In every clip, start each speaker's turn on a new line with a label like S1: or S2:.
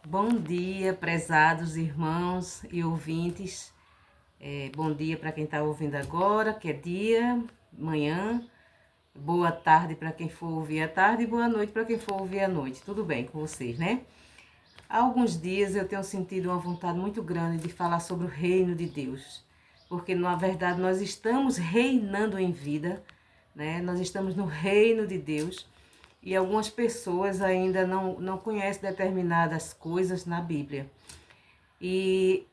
S1: Bom dia, prezados irmãos e ouvintes. Bom dia para quem está ouvindo agora, que é dia, manhã. Boa tarde para quem for ouvir à tarde e boa noite para quem for ouvir à noite. Tudo bem com vocês, né? Há alguns dias eu tenho sentido uma vontade muito grande de falar sobre o reino de Deus. Porque, na verdade, nós estamos reinando em vida, né? Nós estamos no reino de Deus. E algumas pessoas ainda não conhecem determinadas coisas na Bíblia. E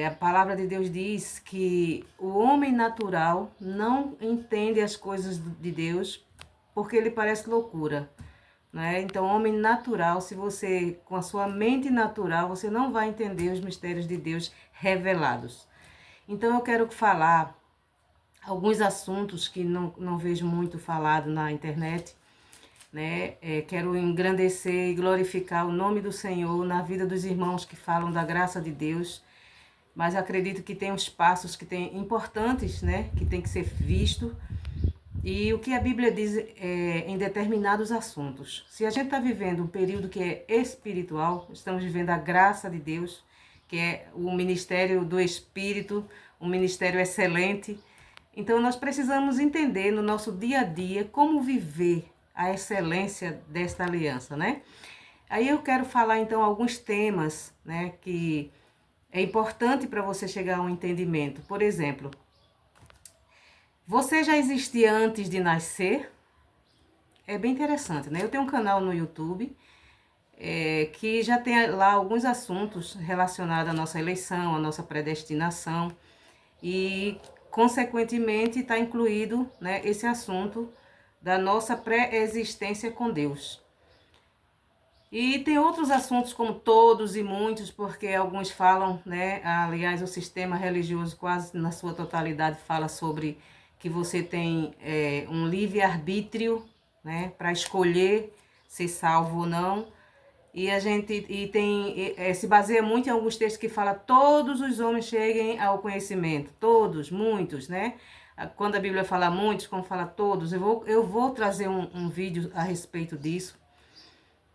S1: a palavra de Deus diz que o homem natural não entende as coisas de Deus porque ele parece loucura. Né? Então, homem natural, se você, com a sua mente natural, você não vai entender os mistérios de Deus revelados. Então, eu quero falar alguns assuntos que não vejo muito falado na internet, né? Quero engrandecer e glorificar o nome do Senhor na vida dos irmãos que falam da graça de Deus, mas acredito que tem uns passos que tem importantes, né? Que tem que ser visto. E o que a Bíblia diz em determinados assuntos. Se a gente está vivendo um período que é espiritual, estamos vivendo a graça de Deus, que é o ministério do Espírito, um ministério excelente. Então nós precisamos entender no nosso dia a dia como viver a excelência desta aliança, né? Aí eu quero falar então alguns temas, né, que é importante para você chegar a um entendimento. Por exemplo, você já existia antes de nascer? É bem interessante, né? Eu tenho um canal no YouTube que já tem lá alguns assuntos relacionados à nossa eleição, à nossa predestinação e, consequentemente, está incluído, né, esse assunto da nossa pré-existência com Deus. E tem outros assuntos como todos e muitos, porque alguns falam, né? Aliás, o sistema religioso quase na sua totalidade fala sobre que você tem um livre-arbítrio, né? Para escolher ser salvo ou não. E a gente se baseia muito em alguns textos que fala todos os homens cheguem ao conhecimento, todos, muitos, né? Quando a Bíblia fala muitos, como fala todos, eu vou trazer um vídeo a respeito disso.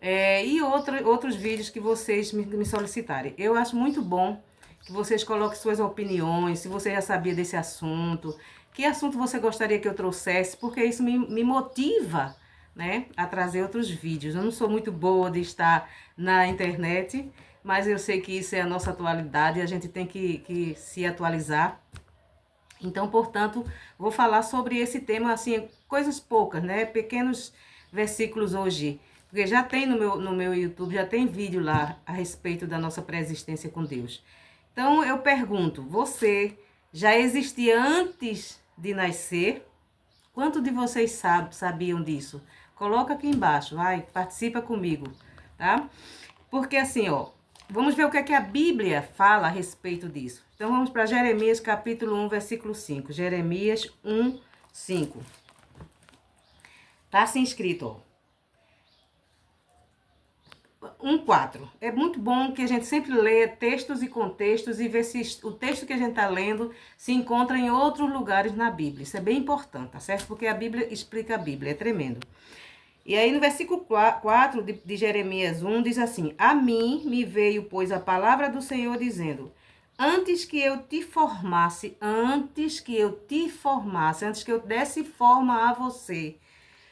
S1: E outros vídeos que vocês me solicitarem. Eu acho muito bom que vocês coloquem suas opiniões, se você já sabia desse assunto, que assunto você gostaria que eu trouxesse, porque isso me motiva, né, a trazer outros vídeos. Eu não sou muito boa de estar na internet, mas eu sei que isso é a nossa atualidade e a gente tem que se atualizar. Então, portanto, vou falar sobre esse tema, assim, coisas poucas, né, pequenos versículos hoje. Porque já tem no meu YouTube, já tem vídeo lá a respeito da nossa pré-existência com Deus. Então eu pergunto, você já existia antes de nascer? Quanto de vocês sabiam disso? Coloca aqui embaixo, vai, participa comigo, tá? Porque assim, ó, vamos ver o que é que a Bíblia fala a respeito disso. Então vamos para Jeremias capítulo 1, versículo 5. Jeremias 1, 5. Tá assim escrito, ó. 1:4. É muito bom que a gente sempre leia textos e contextos e ver se o texto que a gente está lendo se encontra em outros lugares na Bíblia. Isso é bem importante, tá certo? Porque a Bíblia explica a Bíblia, é tremendo. E aí no versículo 4 de Jeremias 1 diz assim: A mim me veio, pois, a palavra do Senhor dizendo: antes que eu te formasse, antes que eu desse forma a você,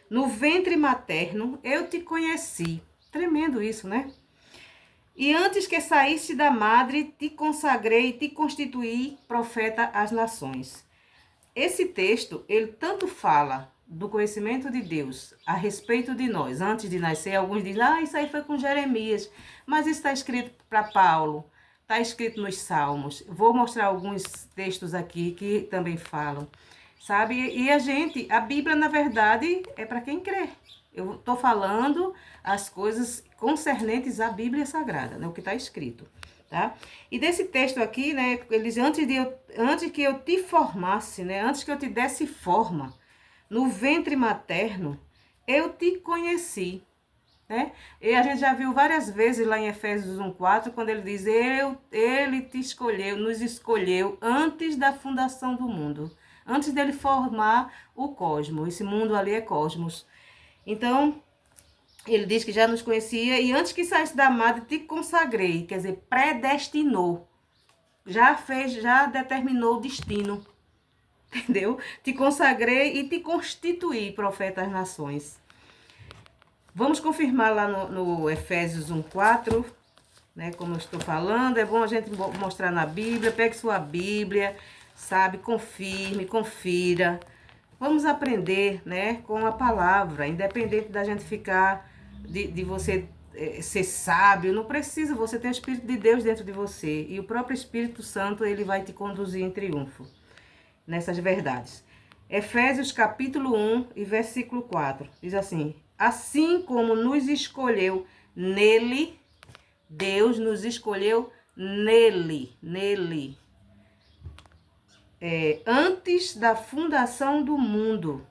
S1: no ventre materno, eu te conheci. Tremendo isso, né? E antes que saísse da madre, te consagrei e te constituí profeta às nações. Esse texto, ele tanto fala do conhecimento de Deus a respeito de nós. Antes de nascer, alguns dizem, isso aí foi com Jeremias. Mas isso está escrito para Paulo, está escrito nos Salmos. Vou mostrar alguns textos aqui que também falam, sabe? E a Bíblia, na verdade, é para quem crê. Eu estou falando as coisas concernentes à Bíblia Sagrada, né? O que está escrito, tá? E desse texto aqui, né? Ele diz, antes que eu te formasse, né? Antes que eu te desse forma, no ventre materno, eu te conheci, né? E a gente já viu várias vezes lá em Efésios 1:4, quando ele diz, ele te escolheu, nos escolheu antes da fundação do mundo, antes dele formar o cosmos. Esse mundo ali é cosmos. Então, Ele diz que já nos conhecia e antes que saísse da madre te consagrei, quer dizer, predestinou. Já fez, já determinou o destino, entendeu? Te consagrei e te constituí profeta às nações. Vamos confirmar lá no Efésios 1:4, né? Como eu estou falando, é bom a gente mostrar na Bíblia. Pegue sua Bíblia, sabe? Confirme, confira. Vamos aprender, né? Com a palavra, independente da gente ficar, de você ser sábio, não precisa, você tem o Espírito de Deus dentro de você. E o próprio Espírito Santo, ele vai te conduzir em triunfo nessas verdades. Efésios capítulo 1 e versículo 4, diz assim: assim como nos escolheu nele, Deus nos escolheu nele, antes da fundação do mundo,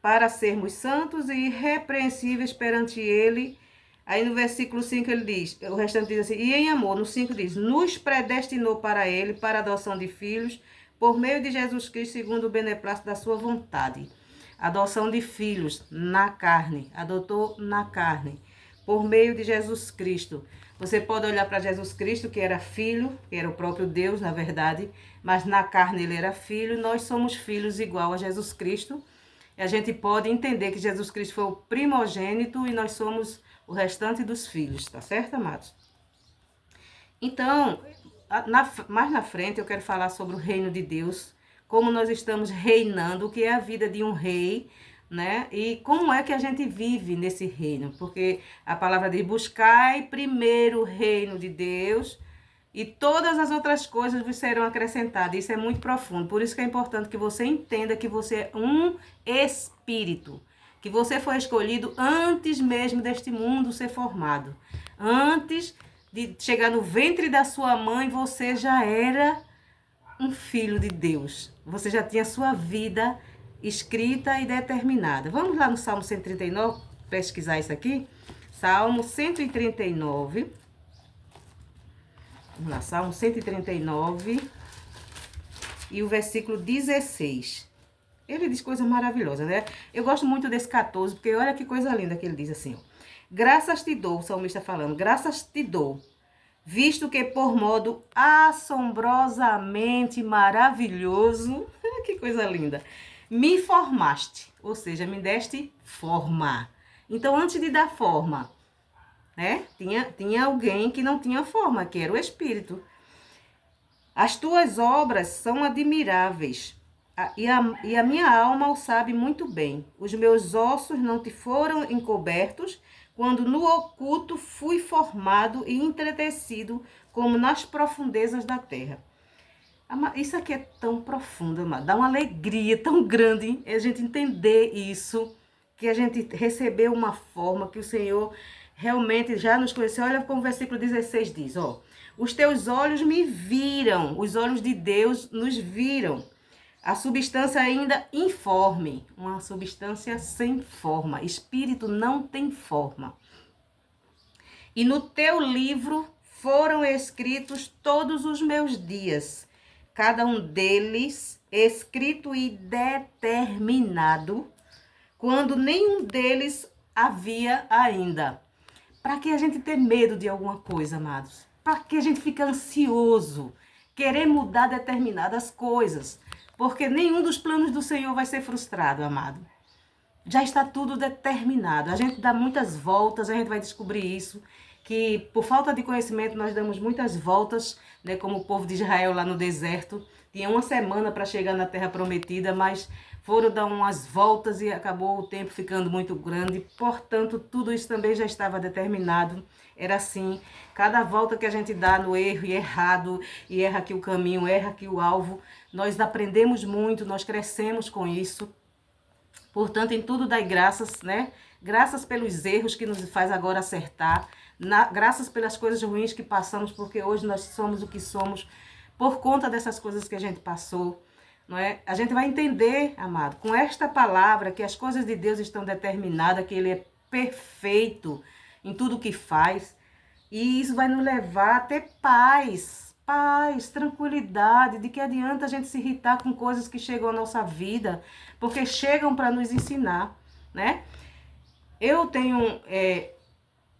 S1: para sermos santos e irrepreensíveis perante ele. Aí no versículo 5 ele diz, o restante diz assim, e em amor, no 5 diz, nos predestinou para ele, para a adoção de filhos, por meio de Jesus Cristo, segundo o beneplácito da sua vontade. Adoção de filhos na carne, adotou na carne, por meio de Jesus Cristo. Você pode olhar para Jesus Cristo, que era filho, que era o próprio Deus, na verdade, mas na carne ele era filho, nós somos filhos igual a Jesus Cristo. E a gente pode entender que Jesus Cristo foi o primogênito e nós somos o restante dos filhos, tá certo, amados? Então, mais na frente eu quero falar sobre o reino de Deus, como nós estamos reinando, o que é a vida de um rei, né? E como é que a gente vive nesse reino, porque a palavra diz, buscai primeiro o reino de Deus e todas as outras coisas vos serão acrescentadas. Isso é muito profundo, por isso que é importante que você entenda que você é um espírito, que você foi escolhido antes mesmo deste mundo ser formado. Antes de chegar no ventre da sua mãe, você já era um filho de Deus. Você já tinha sua vida escrita e determinada. Vamos lá no Salmo 139, pesquisar isso aqui? Salmo 139. Vamos lá, Salmo 139 e o versículo 16. Ele diz coisa maravilhosa, né? Eu gosto muito desse 14, porque olha que coisa linda que ele diz assim, ó. Graças te dou, o salmista falando, graças te dou, visto que por modo assombrosamente maravilhoso, que coisa linda, me formaste, ou seja, me deste forma. Então, antes de dar forma, né, tinha alguém que não tinha forma, que era o Espírito. As tuas obras são admiráveis, e a minha alma o sabe muito bem. Os meus ossos não te foram encobertos, quando no oculto fui formado e entretecido, como nas profundezas da terra. Isso aqui é tão profundo, amado. Dá uma alegria tão grande a gente entender isso, que a gente recebeu uma forma, que o Senhor realmente já nos conheceu. Olha como o versículo 16 diz, ó. Os teus olhos me viram, os olhos de Deus nos viram. A substância ainda informe, uma substância sem forma. Espírito não tem forma. E no teu livro foram escritos todos os meus dias, cada um deles escrito e determinado, quando nenhum deles havia ainda. Para que a gente ter medo de alguma coisa, amados? Para que a gente fica ansioso, querer mudar determinadas coisas? Porque nenhum dos planos do Senhor vai ser frustrado, amado. Já está tudo determinado. A gente dá muitas voltas, a gente vai descobrir isso, que por falta de conhecimento nós damos muitas voltas, né, como o povo de Israel lá no deserto. Tinha uma semana para chegar na Terra Prometida, mas foram dar umas voltas e acabou o tempo ficando muito grande. Portanto, tudo isso também já estava determinado. Era assim, cada volta que a gente dá no erro e errado, e erra aqui o caminho, erra aqui o alvo, nós aprendemos muito, nós crescemos com isso. Portanto, em tudo dai graças, né? Graças pelos erros que nos faz agora acertar, graças pelas coisas ruins que passamos, porque hoje nós somos o que somos por conta dessas coisas que a gente passou, não é? A gente vai entender, amado, com esta palavra, que as coisas de Deus estão determinadas, que Ele é perfeito em tudo o que faz, e isso vai nos levar a ter paz, tranquilidade. De que adianta a gente se irritar com coisas que chegam à nossa vida, porque chegam para nos ensinar, né? Eu tenho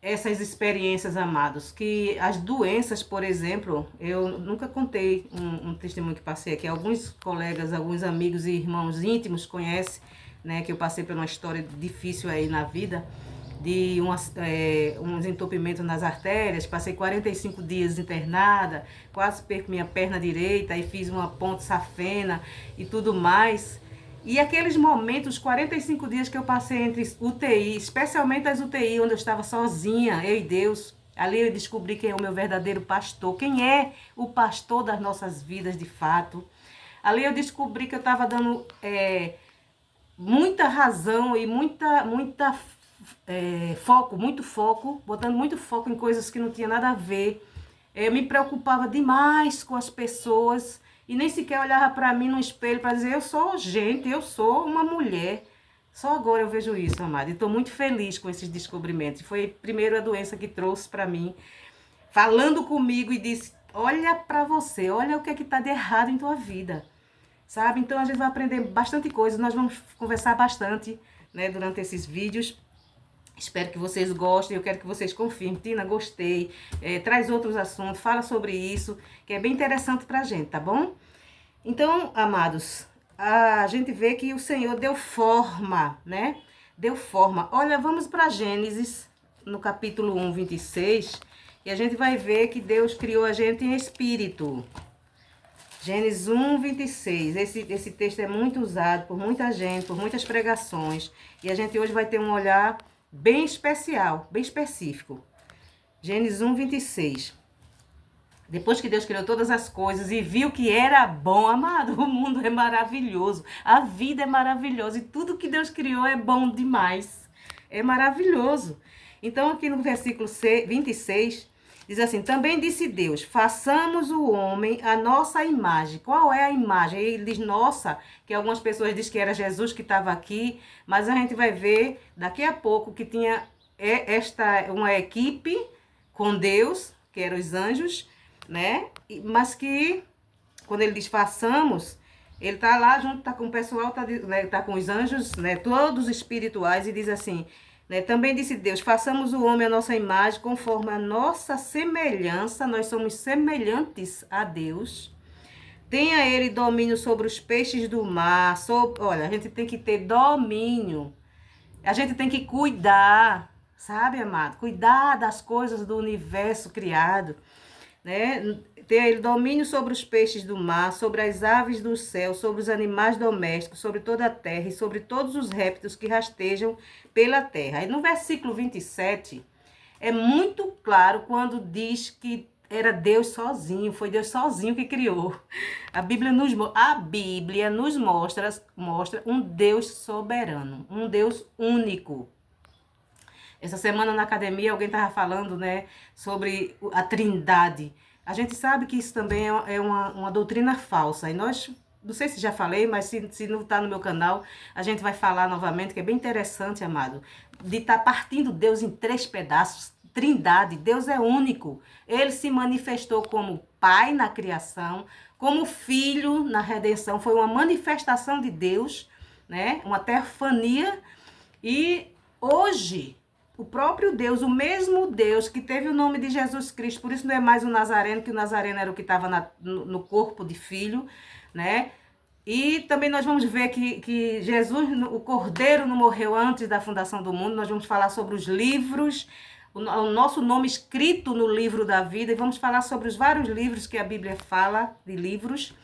S1: essas experiências, amados, que as doenças, por exemplo, eu nunca contei um testemunho que passei aqui. Alguns colegas, alguns amigos e irmãos íntimos conhecem, né, que eu passei por uma história difícil aí na vida, de uns entupimentos nas artérias. Passei 45 dias internada, quase perco minha perna direita, e fiz uma ponte safena e tudo mais. E aqueles momentos, 45 dias que eu passei entre UTI, especialmente as UTI, onde eu estava sozinha, eu e Deus, ali eu descobri quem é o meu verdadeiro pastor, quem é o pastor das nossas vidas de fato. Ali eu descobri que eu estava dando muita razão e muito foco, botando muito foco em coisas que não tinha nada a ver. Eu me preocupava demais com as pessoas e nem sequer olhava para mim no espelho para dizer, eu sou gente, eu sou uma mulher. Só agora eu vejo isso, amada, e estou muito feliz com esses descobrimentos. Foi primeiro a doença que trouxe para mim, falando comigo e disse, olha para você, olha o que é que está de errado em tua vida. Sabe? Então a gente vai aprender bastante coisa, nós vamos conversar bastante, né, durante esses vídeos. Espero que vocês gostem, eu quero que vocês confirmem. Tina, gostei, traz outros assuntos, fala sobre isso, que é bem interessante pra gente, tá bom? Então, amados, a gente vê que o Senhor deu forma, né? Deu forma. Olha, vamos para Gênesis, no capítulo 1, 26, e a gente vai ver que Deus criou a gente em espírito. Gênesis 1, 26. Esse texto é muito usado por muita gente, por muitas pregações. E a gente hoje vai ter um olhar bem especial, bem específico. Gênesis 1, 26. Depois que Deus criou todas as coisas e viu que era bom, amado, o mundo é maravilhoso, a vida é maravilhosa e tudo que Deus criou é bom demais. É maravilhoso. Então, aqui no versículo 26, diz assim, também disse Deus, façamos o homem a nossa imagem. Qual é a imagem? Ele diz nossa, que algumas pessoas dizem que era Jesus que estava aqui, mas a gente vai ver daqui a pouco que tinha uma equipe com Deus, que eram os anjos, né? Mas que, quando ele diz façamos, ele tá lá junto, tá com o pessoal, tá com os anjos, né? Todos espirituais, e diz assim, né? Também disse Deus, façamos o homem a nossa imagem, conforme a nossa semelhança, nós somos semelhantes a Deus. Tenha ele domínio sobre os peixes do mar, olha, a gente tem que ter domínio, a gente tem que cuidar, sabe, amado? Cuidar das coisas do universo criado, né? Tem ele domínio sobre os peixes do mar, sobre as aves do céu, sobre os animais domésticos, sobre toda a terra e sobre todos os répteis que rastejam pela terra. Aí no versículo 27, é muito claro quando diz que era Deus sozinho, foi Deus sozinho que criou. A Bíblia nos mostra um Deus soberano, um Deus único. Essa semana na academia alguém estava falando, né, sobre a Trindade. A gente sabe que isso também é uma doutrina falsa. E nós, não sei se já falei, mas se não está no meu canal, a gente vai falar novamente, que é bem interessante, amado, de estar partindo Deus em 3 pedaços. Trindade, Deus é único. Ele se manifestou como Pai na criação, como Filho na redenção. Foi uma manifestação de Deus, né, uma teofania. E hoje, o próprio Deus, o mesmo Deus que teve o nome de Jesus Cristo, por isso não é mais o Nazareno, que o Nazareno era o que estava no corpo de filho, né? E também nós vamos ver que Jesus, o Cordeiro, não morreu antes da fundação do mundo. Nós vamos falar sobre os livros, o nosso nome escrito no livro da vida, e vamos falar sobre os vários livros que a Bíblia fala, de livros,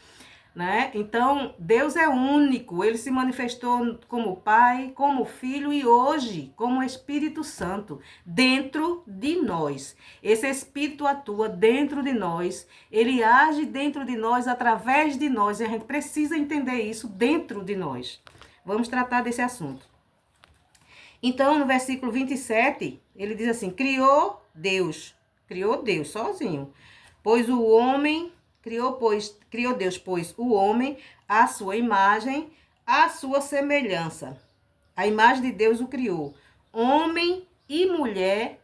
S1: né? Então, Deus é único, ele se manifestou como Pai, como Filho e hoje como Espírito Santo dentro de nós. Esse Espírito atua dentro de nós, ele age dentro de nós, através de nós, e a gente precisa entender isso dentro de nós. Vamos tratar desse assunto. Então, no versículo 27, ele diz assim, criou Deus sozinho, pois o homem... Criou Deus, pois, o homem, à sua imagem, à sua semelhança. A imagem de Deus o criou. Homem e mulher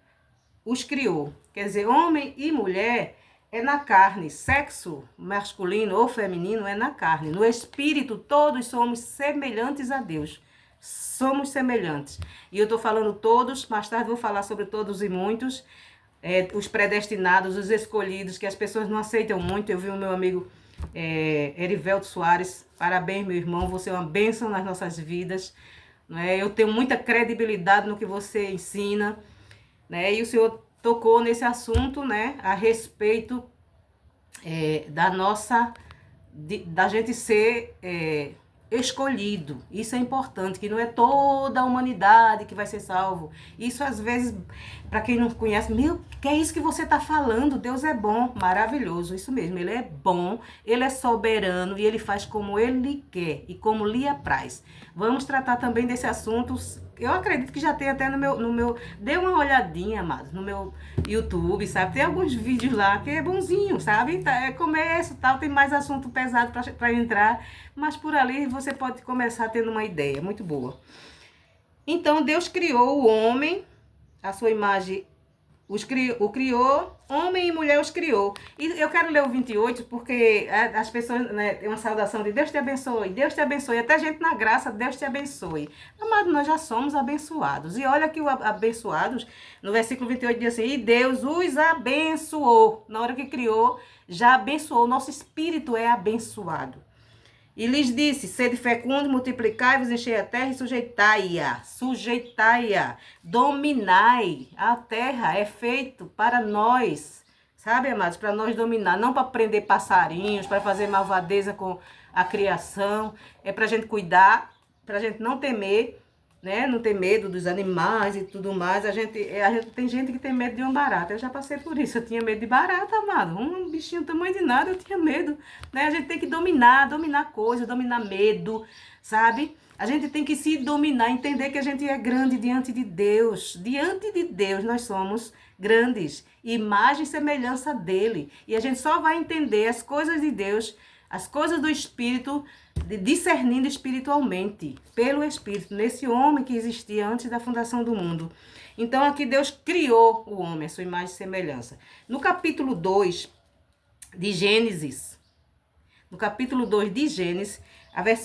S1: os criou. Quer dizer, homem e mulher é na carne. Sexo masculino ou feminino é na carne. No espírito, todos somos semelhantes a Deus. somos semelhantes. E eu estou falando todos, mais tarde vou falar sobre todos e muitos, os predestinados, os escolhidos, que as pessoas não aceitam muito. Eu vi o meu amigo Erivelto Soares, parabéns, meu irmão, você é uma bênção nas nossas vidas. Eu tenho muita credibilidade no que você ensina, né? E o senhor tocou nesse assunto, né, a respeito da gente ser escolhido. Isso é importante, que não é toda a humanidade que vai ser salvo. Isso às vezes, para quem não conhece, meu, que é isso que você está falando? Deus é bom, maravilhoso, isso mesmo, ele é bom, ele é soberano e ele faz como ele quer e como lhe apraz. Vamos tratar também desse assunto. Eu acredito que já tem até no meu... Dê uma olhadinha, amados, no meu YouTube, sabe? Tem alguns vídeos lá que é bonzinho, sabe? É começo, tal, tem mais assunto pesado para entrar, mas por ali você pode começar tendo uma ideia muito boa. Então, Deus criou o homem, a sua imagem o criou, homem e mulher os criou. E eu quero ler o 28, porque as pessoas, né, tem uma saudação de Deus te abençoe, até gente na graça, Deus te abençoe. Amado, nós já somos abençoados. E olha que o abençoados, no versículo 28 diz assim, e Deus os abençoou. Na hora que criou, já abençoou. Nosso espírito é abençoado. E lhes disse, sede fecundos, multiplicai-vos, enchei a terra e sujeitai-a, dominai. A terra é feito para nós, sabe, amados? Para nós dominar, não para prender passarinhos, para fazer malvadeza com a criação. É para a gente cuidar, para a gente não temer, né? Não ter medo dos animais e tudo mais. A gente tem gente que tem medo de uma barata. Eu já passei por isso. Eu tinha medo de barata, amado. Um bichinho tamanho de nada, eu tinha medo, né? A gente tem que dominar coisas, dominar medo, sabe? A gente tem que se dominar, entender que a gente é grande diante de Deus. Diante de Deus nós somos grandes, imagem e semelhança dele. E a gente só vai entender as coisas de Deus, as coisas do Espírito, discernindo espiritualmente, pelo Espírito, nesse homem que existia antes da fundação do mundo. Então aqui Deus criou o homem, a sua imagem e semelhança. No capítulo 2 de Gênesis,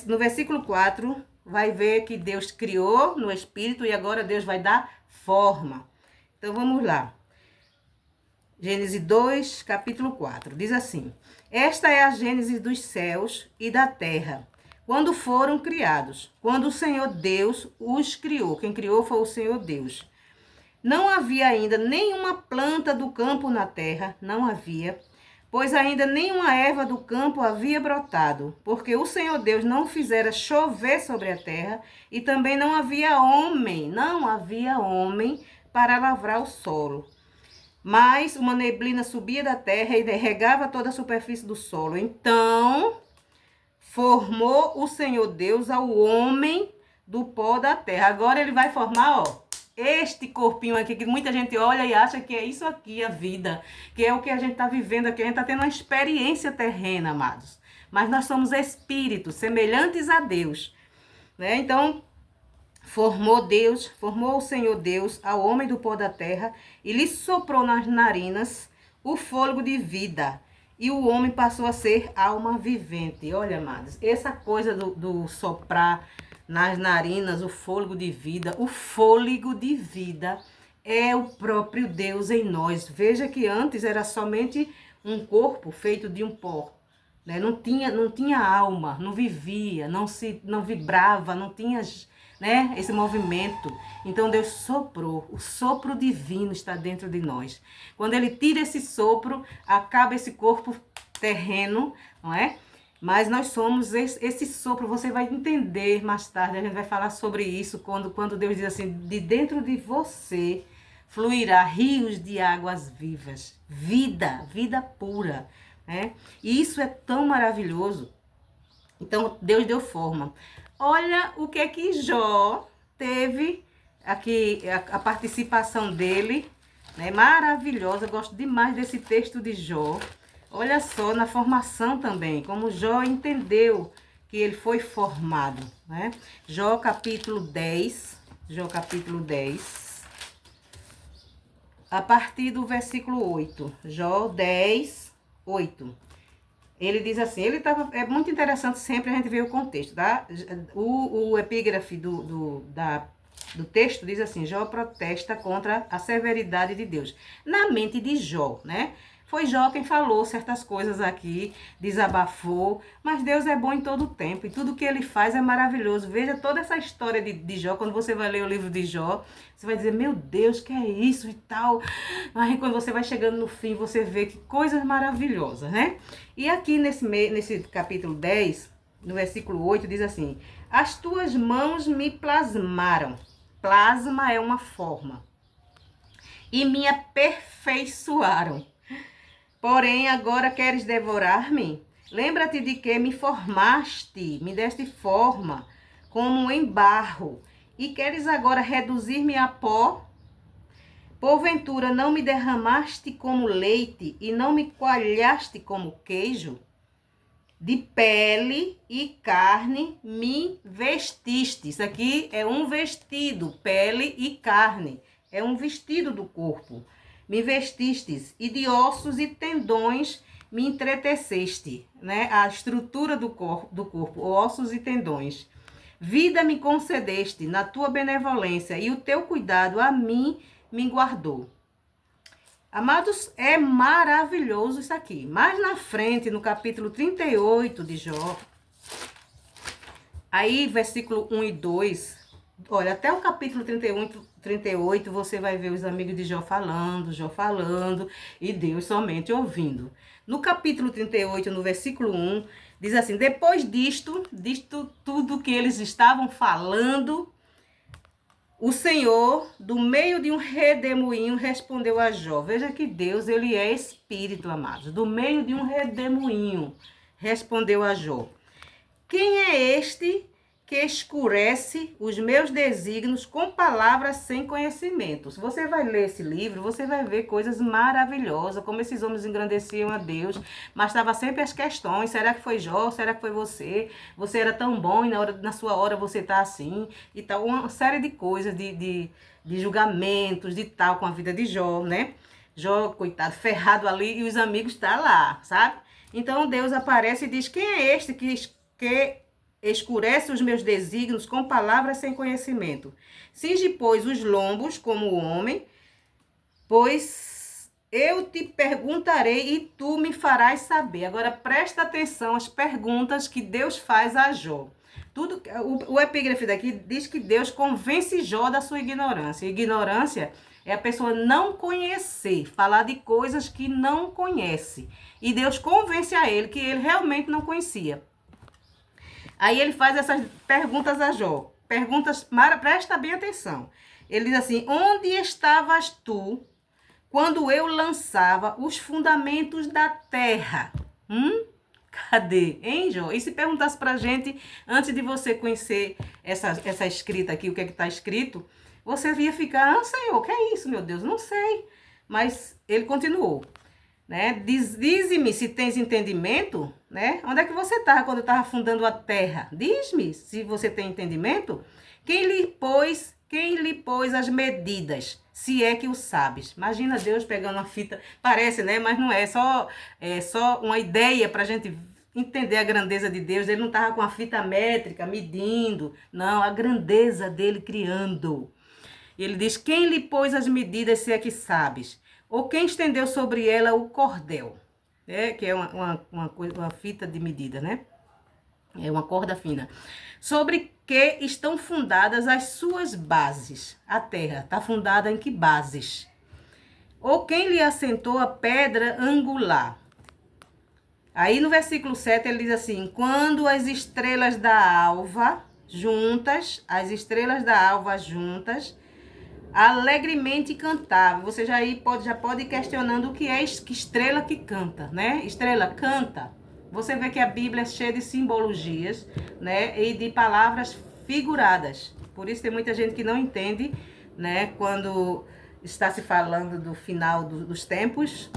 S1: no versículo 4, vai ver que Deus criou no Espírito e agora Deus vai dar forma. Então vamos lá. Gênesis 2, capítulo 4, diz assim, esta é a gênese dos céus e da terra, quando foram criados, quando o Senhor Deus os criou. Quem criou foi o Senhor Deus. Não havia ainda nenhuma planta do campo na terra, não havia, pois ainda nenhuma erva do campo havia brotado, porque o Senhor Deus não fizera chover sobre a terra, e também não havia homem para lavrar o solo. Mas uma neblina subia da terra e regava toda a superfície do solo. Então formou o Senhor Deus ao homem do pó da terra. Agora ele vai formar, este corpinho aqui, que muita gente olha e acha que é isso aqui, a vida, que é o que a gente está vivendo aqui. A gente está tendo uma experiência terrena, amados. Mas nós somos espíritos, semelhantes a Deus, né? Então, formou o Senhor Deus ao homem do pó da terra e lhe soprou nas narinas o fôlego de vida. E o homem passou a ser alma vivente. Olha, amados, essa coisa do soprar nas narinas o fôlego de vida é o próprio Deus em nós. Veja que antes era somente um corpo feito de um pó, né? Não tinha alma, não vivia, não vibrava, não tinha, né, esse movimento. Então Deus soprou, o sopro divino está dentro de nós. Quando ele tira esse sopro, acaba esse corpo terreno, não é? Mas nós somos esse sopro. Você vai entender mais tarde, a gente vai falar sobre isso, quando Deus diz assim, de dentro de você fluirá rios de águas vivas, vida pura, né? E isso é tão maravilhoso. Então Deus deu forma. Olha o que é que Jó teve aqui, a participação dele, né? Maravilhosa, eu gosto demais desse texto de Jó. Olha só, na formação também, como Jó entendeu que ele foi formado, né? Jó capítulo 10, a partir do versículo 8. Jó 10, 8. Ele diz assim, é muito interessante sempre a gente ver o contexto, tá? O epígrafe do texto diz assim, Jó protesta contra a severidade de Deus. Na mente de Jó, né? Foi Jó quem falou certas coisas aqui, desabafou, mas Deus é bom em todo o tempo e tudo que ele faz é maravilhoso. Veja toda essa história de Jó, quando você vai ler o livro de Jó, você vai dizer, meu Deus, que é isso e tal. Aí quando você vai chegando no fim, você vê que coisas maravilhosas, né? E aqui nesse capítulo 10, no versículo 8, diz assim, as tuas mãos me plasmaram. Plasma é uma forma. E me aperfeiçoaram. Porém, agora queres devorar-me? Lembra-te de que me formaste, me deste forma, como em barro, e queres agora reduzir-me a pó? Porventura não me derramaste como leite, e não me coalhaste como queijo? De pele e carne me vestiste. Isso aqui é um vestido, pele e carne. É um vestido do corpo. Me vestistes, e de ossos e tendões me entreteceste, né? A estrutura do corpo, ossos e tendões. Vida me concedeste na tua benevolência, e o teu cuidado a mim me guardou. Amados, é maravilhoso isso aqui. Mais na frente, no capítulo 38 de Jó, aí versículo 1 e 2, olha, até o capítulo 31, 38, você vai ver os amigos de Jó falando, e Deus somente ouvindo. No capítulo 38, no versículo 1, diz assim, depois disto tudo que eles estavam falando, o Senhor, do meio de um redemoinho, respondeu a Jó. Veja que Deus, ele é espírito, amados. Do meio de um redemoinho, respondeu a Jó. Quem é este que escurece os meus desígnios com palavras sem conhecimento? Se você vai ler esse livro, você vai ver coisas maravilhosas, como esses homens engrandeciam a Deus, mas estava sempre as questões, será que foi Jó, será que foi você? Você era tão bom e na sua hora você está assim, e tal, uma série de coisas, de julgamentos, de tal, com a vida de Jó, né? Jó, coitado, ferrado ali, e os amigos estão lá, sabe? Então Deus aparece e diz, quem é este que escurece os meus desígnios com palavras sem conhecimento? Cinge, pois, os lombos como o homem, pois eu te perguntarei e tu me farás saber. Agora presta atenção às perguntas que Deus faz a Jó. O epígrafe daqui diz que Deus convence Jó da sua ignorância. Ignorância é a pessoa não conhecer, falar de coisas que não conhece. E Deus convence a ele que ele realmente não conhecia. Aí ele faz essas perguntas a Jó. Perguntas, presta bem atenção. Ele diz assim, onde estavas tu quando eu lançava os fundamentos da terra? Cadê? Hein, Jó? E se perguntasse pra gente, antes de você conhecer essa escrita aqui, o que é que está escrito, você ia ficar, Senhor, o que é isso, meu Deus? Não sei. Mas ele continuou. Né? Dize-me se tens entendimento, né? Onde é que você estava quando eu estava fundando a terra? Diz-me se você tem entendimento. Quem lhe pôs as medidas, se é que o sabes? Imagina Deus pegando uma fita, parece, né? Mas não é, é só uma ideia para a gente entender a grandeza de Deus. Ele não estava com a fita métrica medindo, não, a grandeza dele criando. Ele diz, quem lhe pôs as medidas, se é que sabes? Ou quem estendeu sobre ela o cordel, né? Que é uma fita de medida, né? É uma corda fina. Sobre que estão fundadas as suas bases. A terra está fundada em que bases? Ou quem lhe assentou a pedra angular? Aí no versículo 7 ele diz assim, quando as estrelas da alva juntas, alegremente cantava. Você já pode ir questionando o que é que estrela que canta, né? Estrela canta. Você vê que a Bíblia é cheia de simbologias, né? E de palavras figuradas. Por isso tem muita gente que não entende, né? Quando está se falando do final dos tempos,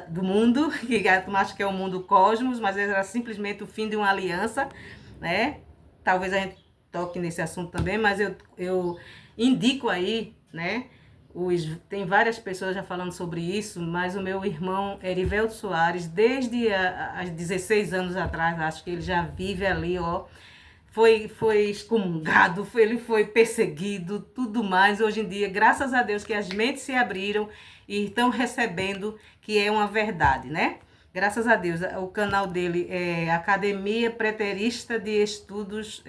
S1: do mundo, que acha que é o mundo cosmos, mas era simplesmente o fim de uma aliança, né? Talvez a gente toque nesse assunto também, mas eu indico aí, né, Tem várias pessoas já falando sobre isso, mas o meu irmão Erivelto Soares, desde há 16 anos atrás, acho que ele já vive ali, ó, foi excomungado, ele foi perseguido, tudo mais. Hoje em dia, graças a Deus que as mentes se abriram e estão recebendo que é uma verdade, né? Graças a Deus, o canal dele é Academia Preterista de Estudos.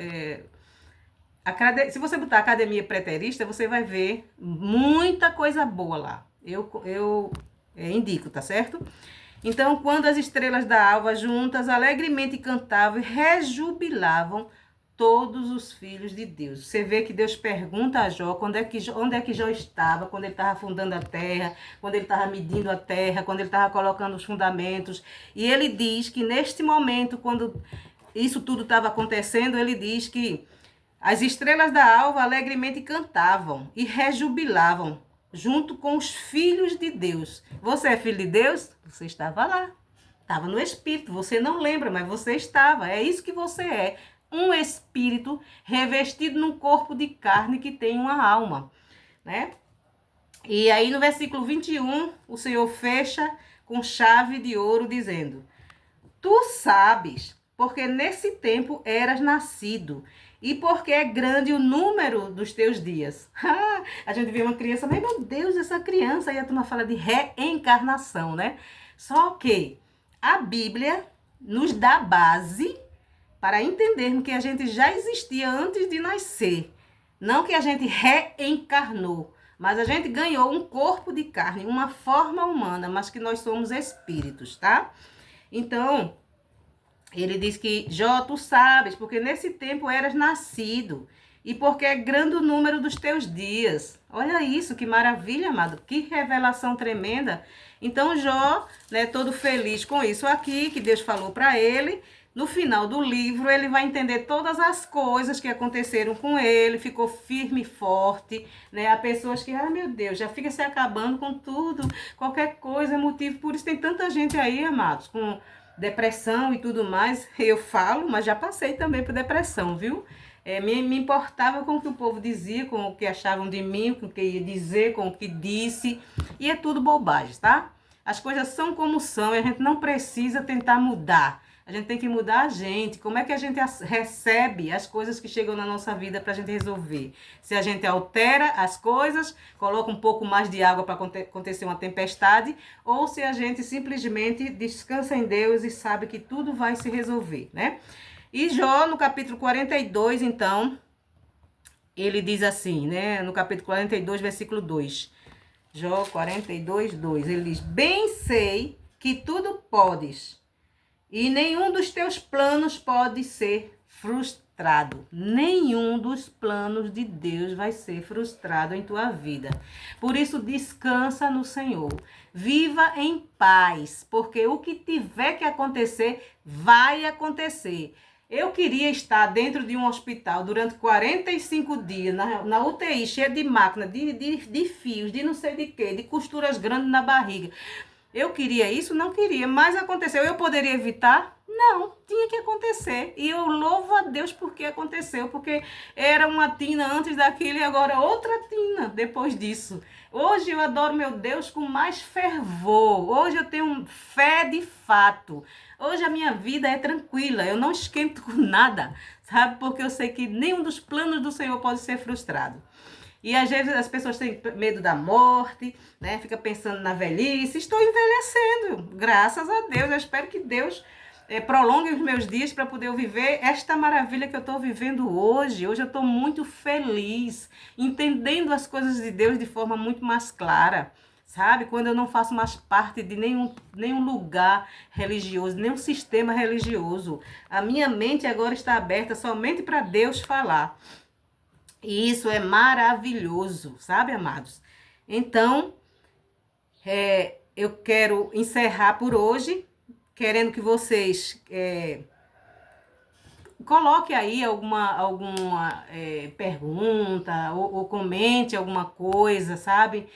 S1: Se você botar Academia Preterista, você vai ver muita coisa boa lá. Eu indico, tá certo? Então, quando as estrelas da alva juntas alegremente cantavam e rejubilavam todos os filhos de Deus. Você vê que Deus pergunta a Jó onde é que Jó estava, quando ele estava fundando a terra, quando ele estava medindo a terra, quando ele estava colocando os fundamentos. E ele diz que neste momento, quando isso tudo estava acontecendo, ele diz que as estrelas da alva alegremente cantavam e rejubilavam junto com os filhos de Deus. Você é filho de Deus? Você estava lá. Estava no Espírito. Você não lembra, mas você estava. É isso que você é. Um espírito revestido num corpo de carne que tem uma alma, né? E aí no versículo 21, o Senhor fecha com chave de ouro dizendo: Tu sabes, porque nesse tempo eras nascido, e porque é grande o número dos teus dias. A gente vê uma criança, mas meu Deus, essa criança, e a turma fala de reencarnação, né? Só que a Bíblia nos dá base para entendermos que a gente já existia antes de nascer. Não que a gente reencarnou, mas a gente ganhou um corpo de carne, uma forma humana, mas que nós somos espíritos, tá? Então, ele diz que, Jó, tu sabes, porque nesse tempo eras nascido, e porque é grande o número dos teus dias. Olha isso, que maravilha, amado, que revelação tremenda. Então, Jó, né, todo feliz com isso aqui, que Deus falou para ele. No final do livro, ele vai entender todas as coisas que aconteceram com ele, ficou firme e forte, né? Há pessoas que, meu Deus, já fica se acabando com tudo, qualquer coisa é motivo. Por isso tem tanta gente aí, amados, com depressão e tudo mais. Eu falo, mas já passei também por depressão, viu? Me importava com o que o povo dizia, com o que achavam de mim, com o que ia dizer, com o que disse, e é tudo bobagem, tá? As coisas são como são e a gente não precisa tentar mudar. A gente tem que mudar a gente. Como é que a gente recebe as coisas que chegam na nossa vida para a gente resolver? Se a gente altera as coisas, coloca um pouco mais de água para acontecer uma tempestade, ou se a gente simplesmente descansa em Deus e sabe que tudo vai se resolver, né? E Jó, no capítulo 42, então, ele diz assim, né? No capítulo 42, versículo 2. Jó 42, 2. Ele diz: Bem sei que tudo podes, e nenhum dos teus planos pode ser frustrado. Nenhum dos planos de Deus vai ser frustrado em tua vida. Por isso, descansa no Senhor. Viva em paz, porque o que tiver que acontecer, vai acontecer. Eu queria estar dentro de um hospital durante 45 dias, na UTI, cheia de máquina, de fios, de não sei de quê, de costuras grandes na barriga. Eu queria isso? Não queria, mas aconteceu. Eu poderia evitar? Não, tinha que acontecer. E eu louvo a Deus porque aconteceu, porque era uma tina antes daquilo e agora outra tina depois disso. Hoje eu adoro meu Deus com mais fervor. Hoje eu tenho fé de fato. Hoje a minha vida é tranquila, eu não esquento com nada, sabe? Porque eu sei que nenhum dos planos do Senhor pode ser frustrado. E às vezes as pessoas têm medo da morte, né? Fica pensando na velhice. Estou envelhecendo, graças a Deus. Eu espero que Deus prolongue os meus dias para poder viver esta maravilha que eu estou vivendo hoje. Hoje eu estou muito feliz, entendendo as coisas de Deus de forma muito mais clara. Sabe? Quando eu não faço mais parte de nenhum lugar religioso, nenhum sistema religioso. A minha mente agora está aberta somente para Deus falar. E isso é maravilhoso, sabe, amados? Então, eu quero encerrar por hoje, querendo que vocês coloquem aí alguma pergunta ou comente alguma coisa, sabe?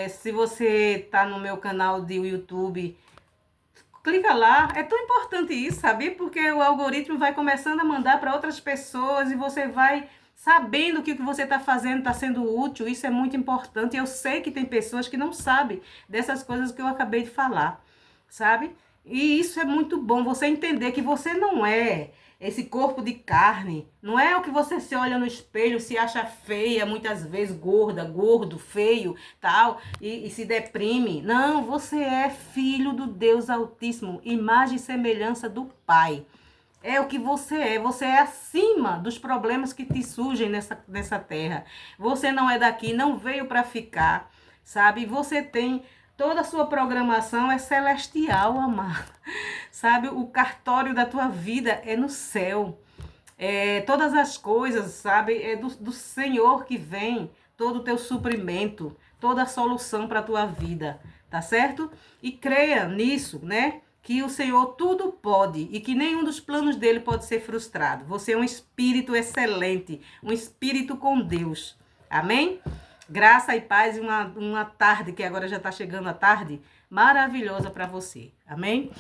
S1: Se você está no meu canal de YouTube, clica lá. É tão importante isso, sabe? Porque o algoritmo vai começando a mandar para outras pessoas e você vai sabendo que o que você está fazendo está sendo útil. Isso é muito importante. Eu sei que tem pessoas que não sabem dessas coisas que eu acabei de falar, sabe? E isso é muito bom, você entender que você não é esse corpo de carne, não é o que você se olha no espelho, se acha feia, muitas vezes gorda, gordo, feio, tal, e se deprime. Não, você é filho do Deus Altíssimo, imagem e semelhança do Pai. É o que você é acima dos problemas que te surgem nessa terra. Você não é daqui, não veio para ficar, sabe? Você tem toda a sua programação é celestial, amado. Sabe? O cartório da tua vida é no céu. Todas as coisas, sabe? É do Senhor que vem todo o teu suprimento, toda a solução para a tua vida, tá certo? E creia nisso, né? Que o Senhor tudo pode e que nenhum dos planos dele pode ser frustrado. Você é um espírito excelente, um espírito com Deus. Amém? Graça e paz e uma tarde, que agora já está chegando a tarde, maravilhosa para você. Amém?